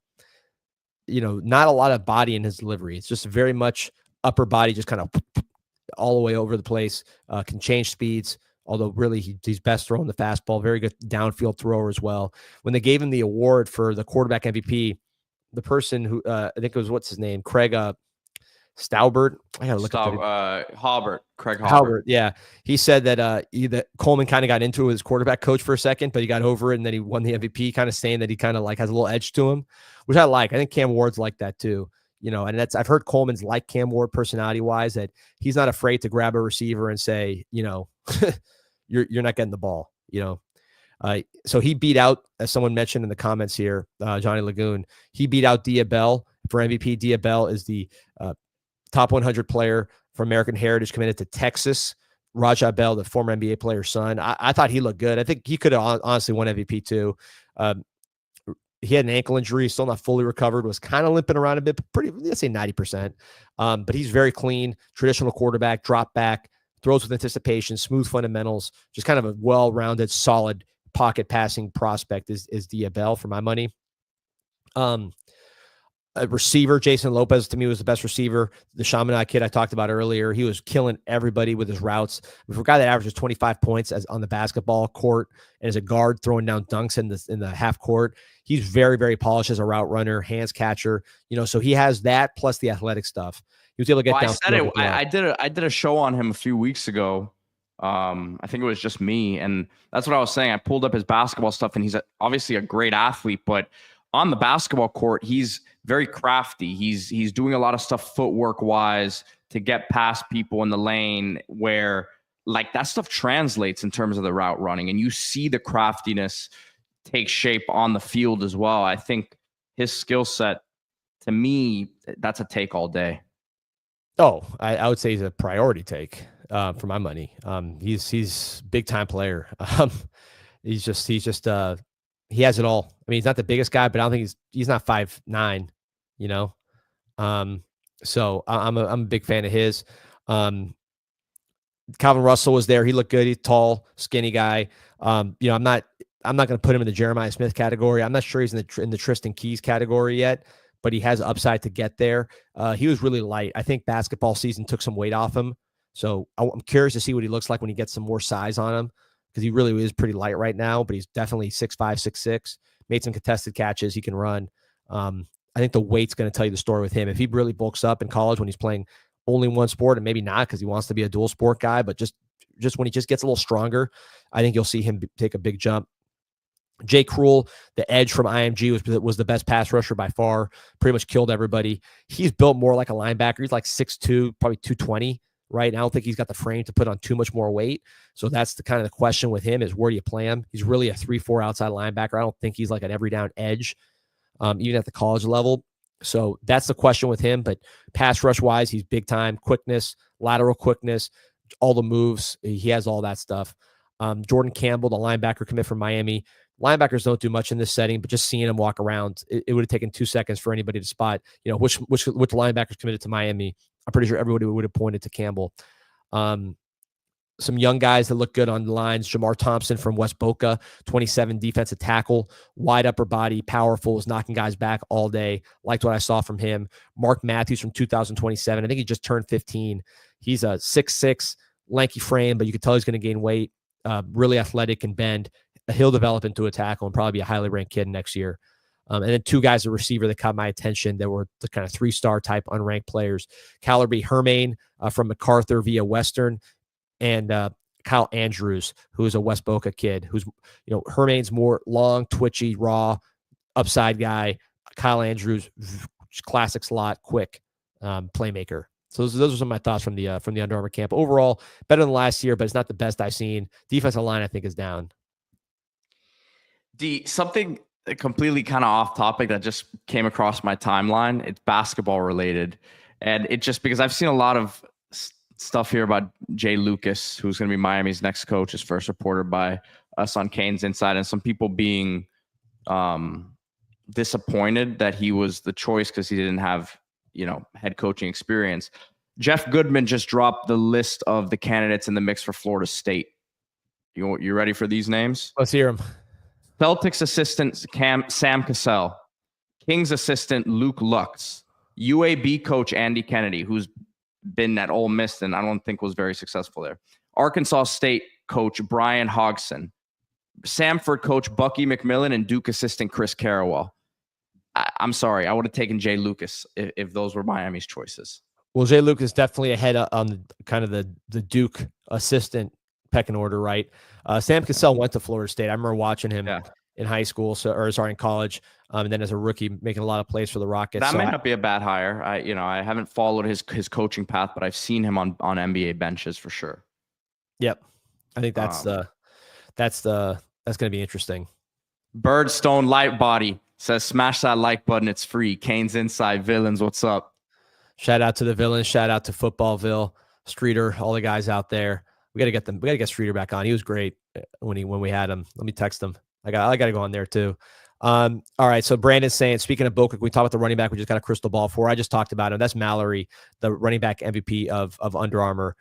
not a lot of body in his delivery. It's just very much upper body, just kind of all the way over the place. Can change speeds, although really he's best throwing the fastball. Very good downfield thrower as well. When they gave him the award for the quarterback MVP, the person who I think it was, what's his name, Craig Staubert. I gotta look up Craig Halbert. Yeah, he said that Coleman kind of got into it with his quarterback coach for a second, but he got over it and then he won the MVP. Kind of saying that he kind of has a little edge to him, which I like. I think Cam Ward's like that too. and I've heard Coleman's like Cam Ward personality wise, that he's not afraid to grab a receiver and say, you're not getting the ball, so he beat out, as someone mentioned in the comments here, Johnny Lagoon, he beat out Dia Bell for MVP. Dia Bell is the top 100 player for American Heritage, committed to Texas. Rajah Bell, the former NBA player's son, I thought he looked good. I think he could have honestly won MVP too. He had an ankle injury, still not fully recovered, was kind of limping around a bit, but let's say 90%. But he's very clean, traditional quarterback, drop back, throws with anticipation, smooth fundamentals, just kind of a well-rounded, solid pocket passing prospect is Dia Bell for my money. A receiver, Jason Lopez, to me, was the best receiver. The Chaminade kid I talked about earlier, he was killing everybody with his routes. For a guy that averages 25 points as on the basketball court and as a guard throwing down dunks in the half court, he's very, very polished as a route runner, hands catcher. So he has that plus the athletic stuff. He was able to get down. I did a show on him a few weeks ago. I think it was just me, and that's what I was saying. I pulled up his basketball stuff, and he's obviously a great athlete, but on the basketball court, he's very crafty. He's doing a lot of stuff footwork wise to get past people in the lane, where like that stuff translates in terms of the route running, and you see the craftiness take shape on the field as well. I think his skill set, to me, that's a take all day. Oh, I would say he's a priority take for my money. He's big time player. He has it all. I mean, he's not the biggest guy, but I don't think he's not 5'9", So I'm a big fan of his. Calvin Russell was there. He looked good. He's tall, skinny guy. I'm not going to put him in the Jeremiah Smith category. I'm not sure he's in the Tristan Keys category yet, but he has upside to get there. He was really light. I think basketball season took some weight off him. So I'm curious to see what he looks like when he gets some more size on him, because he really is pretty light right now, but he's definitely 6'5", 6'6", made some contested catches. He can run. I think the weight's going to tell you the story with him. If he really bulks up in college when he's playing only one sport, and maybe not because he wants to be a dual sport guy, but just when he just gets a little stronger, I think you'll see him take a big jump. Jay Cruel, the edge from IMG, was the best pass rusher by far, pretty much killed everybody. He's built more like a linebacker. He's like 6'2", probably 220. Right. And I don't think he's got the frame to put on too much more weight. So that's the kind of the question with him is, where do you play him? He's really a 3-4 outside linebacker. I don't think he's like an every down edge, even at the college level. So that's the question with him. But pass rush wise, he's big time. Quickness, lateral quickness, all the moves. He has all that stuff. Jordan Campbell, the linebacker commit from Miami. Linebackers don't do much in this setting, but just seeing him walk around, it would have taken 2 seconds for anybody to spot, which linebackers committed to Miami. I'm pretty sure everybody would have pointed to Campbell. Some young guys that look good on the lines. Jamar Thompson from West Boca, 27 defensive tackle, wide upper body, powerful, was knocking guys back all day. Liked what I saw from him. Mark Matthews from 2027. I think he just turned 15. He's a 6'6", lanky frame, but you can tell he's going to gain weight. Really athletic and bend. He'll develop into a tackle and probably be a highly ranked kid next year. And then two guys, a receiver that caught my attention that were the kind of 3-star type unranked players. Callerby Hermain from MacArthur via Western, and Kyle Andrews, who is a West Boca kid, who's, Hermain's more long, twitchy, raw, upside guy. Kyle Andrews, classic slot, quick playmaker. So those are some of my thoughts from the Under Armour camp. Overall, better than last year, but it's not the best I've seen. Defensive line, I think, is down. Something completely kind of off topic that just came across my timeline. It's basketball related. And it just, because I've seen a lot of stuff here about Jay Lucas, who's going to be Miami's next coach, is first reported by us on Kane's Inside, and some people being disappointed that he was the choice because he didn't have, head coaching experience. Jeff Goodman just dropped the list of the candidates in the mix for Florida State. You ready for these names? Let's hear them. Celtics assistant Sam Cassell, Kings assistant Luke Lux, UAB coach Andy Kennedy, who's been at Ole Miss and I don't think was very successful there, Arkansas State coach Brian Hodgson, Samford coach Bucky McMillan, and Duke assistant Chris Carrawell. I'm sorry, I would have taken Jay Lucas if those were Miami's choices. Well, Jay Lucas definitely ahead on kind of the Duke assistant pecking order, right? Sam Cassell went to Florida State. I remember watching him. Yeah. in high school, in college, and then as a rookie making a lot of plays for the Rockets. That might not be a bad hire. I haven't followed his coaching path, but I've seen him on NBA benches for sure. Yep, I think that's going to be interesting. Birdstone Light Body says, smash that like button. It's free. Kane's Inside Villains. What's up? Shout out to the Villains. Shout out to Footballville, Streeter, all the guys out there. We got to get them. We got to get Streeter back on. He was great when we had him. Let me text him. I got to go on there too. All right. So Brandon's saying, speaking of Boca, we talked about the running back. We just got a crystal ball for. I just talked about him. That's Mallory, the running back MVP of Under Armour.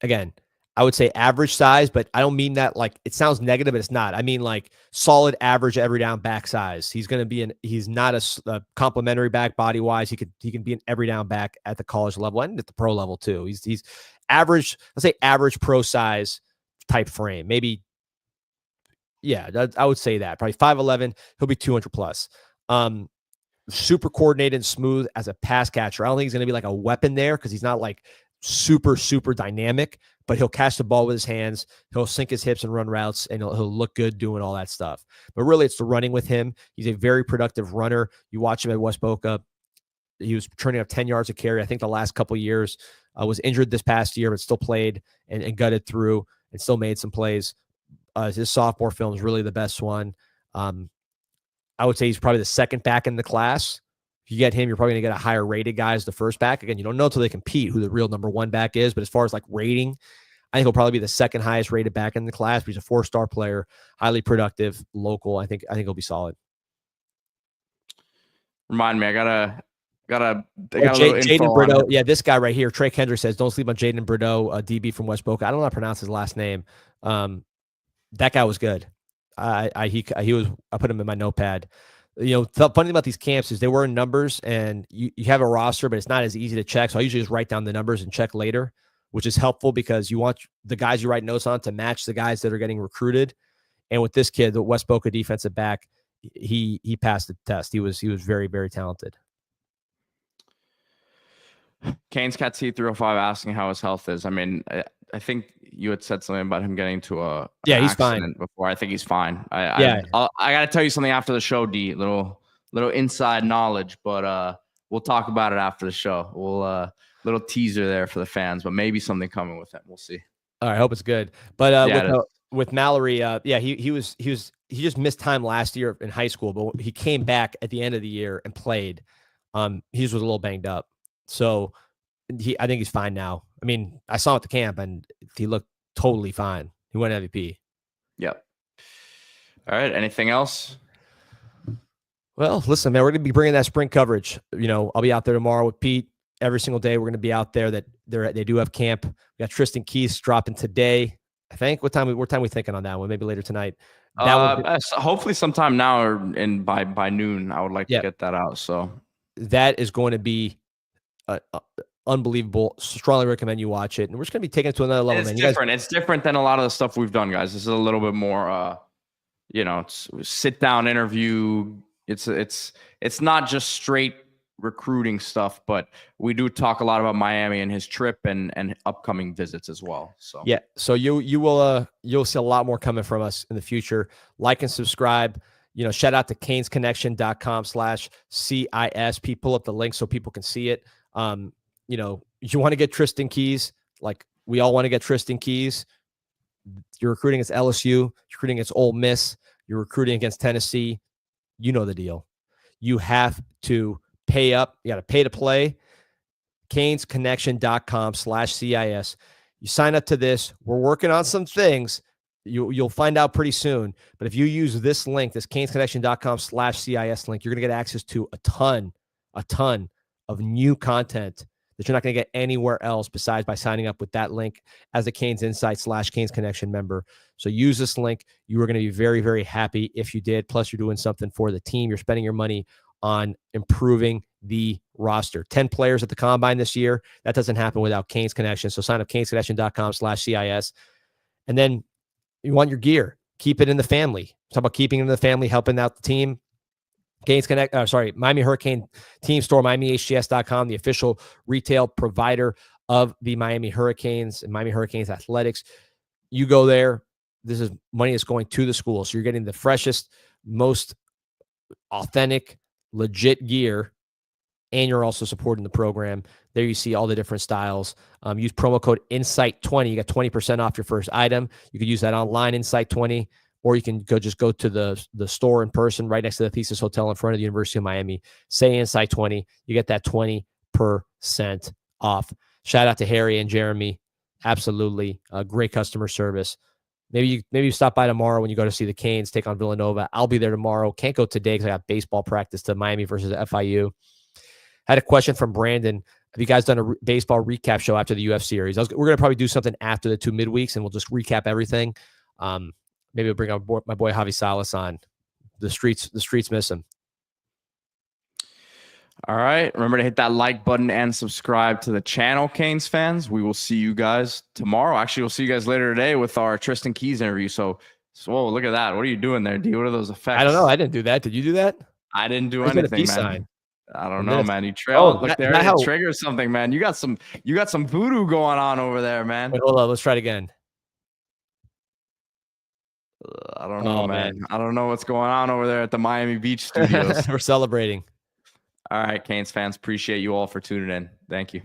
Again, I would say average size, but I don't mean that like it sounds negative, but it's not. I mean like solid average every down back size. He's going to be he's not a complimentary back body wise. He can be an every down back at the college level and at the pro level too. He's average, let's say average pro size type frame. Maybe, yeah, I would say that. Probably 5'11", he'll be 200 plus. Super coordinated and smooth as a pass catcher. I don't think he's going to be like a weapon there because he's not like super dynamic, but he'll catch the ball with his hands. He'll sink his hips and run routes, and he'll look good doing all that stuff. But really, it's the running with him. He's a very productive runner. You watch him at West Boca. He was turning up 10 yards a carry, I think, the last couple of years. Was injured this past year, but still played and gutted through and still made some plays. His sophomore film is really the best one. I would say he's probably the second back in the class. If you get him, you're probably going to get a higher rated guy as the first back. Again, you don't know until they compete who the real number one back is. But as far as like rating, I think he'll probably be the second highest rated back in the class. But he's a 4-star player, highly productive, local. I think he'll be solid. Remind me, I got a Jaden Brito. Yeah, this guy right here, Trey Kendrick says, don't sleep on Jaden Brito, a DB from West Boca. I don't know how to pronounce his last name. That guy was good. I put him in my notepad. You know, the funny thing about these camps is they were in numbers, and you have a roster, but it's not as easy to check. So I usually just write down the numbers and check later, which is helpful because you want the guys you write notes on to match the guys that are getting recruited. And with this kid, the West Boca defensive back, he passed the test. He was very, very talented. Kane's Cat C305 asking how his health is. I mean, I think you had said something about him getting to an he's fine before. I think he's fine. I got to tell you something after the show, D. Little inside knowledge, but we'll talk about it after the show. We'll little teaser there for the fans, but maybe something coming with him. We'll see. All right, I hope it's good. But with Mallory, he just missed time last year in high school, but he came back at the end of the year and played. He was a little banged up. So I think he's fine now. I mean, I saw him at the camp and he looked totally fine. He won MVP. Yep. All right. Anything else? Well, listen, man, we're going to be bringing that spring coverage. You know, I'll be out there tomorrow with Pete. Every single day we're going to be out there. They do have camp. We got Tristan Keys dropping today. I think. What time we thinking on that one? Maybe later tonight. Hopefully sometime now or by noon. I would like to get that out. So that is going to be unbelievable. Strongly recommend you watch it. And we're just going to be taking it to another level. It's different. It's different than a lot of the stuff we've done, guys. This is a little bit more, it's sit down interview. It's not just straight recruiting stuff, but we do talk a lot about Miami and his trip and upcoming visits as well. So yeah, so you'll see a lot more coming from us in the future. Like and subscribe. You know, shout out to canesconnection.com/CIS. Pull up the link so people can see it. You know, you want to get Tristan Keys, like we all want to get Tristan Keys. You're recruiting against LSU, you're recruiting against Ole Miss, you're recruiting against Tennessee. You know the deal. You have to pay up. You got to pay to play. canesconnection.com/CIS. You sign up to this. We're working on some things. You'll find out pretty soon. But if you use this link, this canesconnection.com/CIS link, you're going to get access to a ton of new content that you're not going to get anywhere else besides by signing up with that link as a Canes Insight /Canes Connection member. So use this link. You are going to be very, very happy if you did. Plus, you're doing something for the team. You're spending your money on improving the roster. 10 players at the Combine this year. That doesn't happen without Canes Connection. So sign up canesconnection.com/CIS. And then you want your gear. Keep it in the family. Talk about keeping it in the family, helping out the team. Miami Hurricane Team Store, MiamiHTS.com, the official retail provider of the Miami Hurricanes and Miami Hurricanes athletics. You go there, this is money that's going to the school. So you're getting the freshest, most authentic, legit gear, and you're also supporting the program. There you see all the different styles. Use promo code INSIGHT20. You got 20% off your first item. You could use that online, INSIGHT20, or you can go to the store in person right next to the Thesis Hotel in front of the University of Miami. Say INSIGHT20. You get that 20% off. Shout out to Harry and Jeremy. Absolutely. Great customer service. Maybe you stop by tomorrow when you go to see the Canes take on Villanova. I'll be there tomorrow. Can't go today because I got baseball practice to Miami versus FIU. Had a question from Brandon. Have you guys done a baseball recap show after the UF series? We're going to probably do something after the 2 midweeks, and we'll just recap everything. Maybe we'll bring my boy Javi Salas on. The streets miss him. All right. Remember to hit that like button and subscribe to the channel, Canes fans. We will see you guys tomorrow. Actually, we'll see you guys later today with our Tristan Keys interview. So whoa, look at that. What are you doing there, D? What are those effects? I don't know. I didn't do that. Did you do that? I didn't do anything, man. Sign. I don't know, man. You trailed. Look there. It triggers something, man. You got some voodoo going on over there, man. Wait, hold on. Let's try it again. I don't know, man. I don't know what's going on over there at the Miami Beach studios. We're celebrating. All right, Canes fans. Appreciate you all for tuning in. Thank you.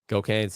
Go Canes.